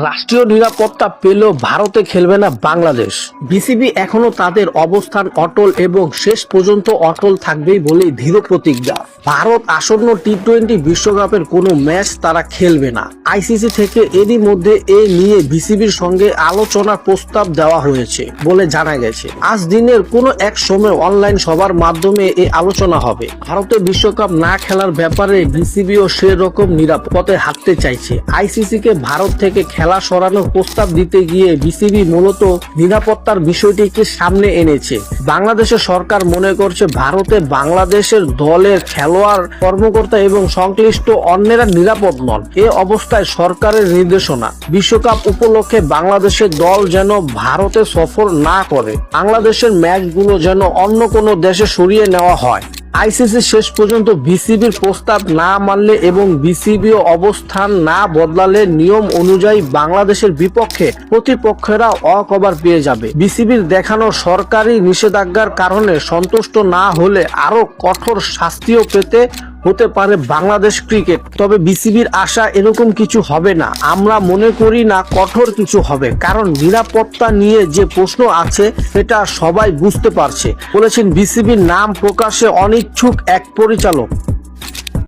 রাষ্ট্রীয় নিরাপত্তা পেলেও ভারতে খেলবে না বাংলাদেশ। বিসিবি এখনো তাদের অবস্থান অটল এবং শেষ পর্যন্ত অটল থাকবেই বলেই দৃঢ় প্রতিজ্ঞা। ভারত আসন্ন টি-20 বিশ্বকাপের কোনো ম্যাচ তারা খেলবে না। আইসিসি থেকে এরই মধ্যে এ নিয়ে বিসিবির সঙ্গে আলোচনার প্রস্তাব দেওয়া হয়েছে বলে জানা গেছে। আজ দিনের কোনো এক সময় অনলাইন সভার মাধ্যমে এই আলোচনা হবে। ভারতে বিশ্বকাপ না খেলার ব্যাপারে বিসিবিও সেরকম নিরাপদে হাঁটতে চাইছে। আইসিসিকে ভারত থেকে খেলা সরানোর প্রস্তাব দিতে গিয়ে বিসিবি মূলত নিরাপত্তার বিষয়টিকে সামনে এনেছে। বাংলাদেশের সরকার মনে করছে ভারতে বাংলাদেশের দলের খেলোয়াড়, কর্মকর্তা এবং সংশ্লিষ্ট অন্যেরা নিরাপদ নন। এ অবস্থায় সরকারের নির্দেশনা বিশ্বকাপ উপলক্ষে বাংলাদেশের দল যেন ভারতে সফর না করে, বাংলাদেশের ম্যাচগুলো যেন অন্য কোনো দেশে সরিয়ে নেওয়া হয়। আইসিসি শেষ পর্যন্ত বিসিবির প্রস্তাব না মানলে এবং বিসিবি অবস্থান না বদলালে নিয়ম অনুযায়ী বাংলাদেশের বিপক্ষে প্রতিপক্ষেরা অকভার পেয়ে যাবে। বিসিবির দেখানো সরকারি নিষেধাজ্ঞার কারণে সন্তুষ্ট না হলে আরো কঠোর শাস্তিও পেতে হতে পারে বাংলাদেশ ক্রিকেট। তবে বিসিবির আশা এরকম কিছু হবে না। আমরা মনে করি না কঠোর কিছু হবে, কারণ নিরাপত্তা নিয়ে যে প্রশ্ন আছে সেটা সবাই বুঝতে পারছে, বলেছেন বিসিবির নাম প্রকাশে অনিচ্ছুক এক পরিচালক।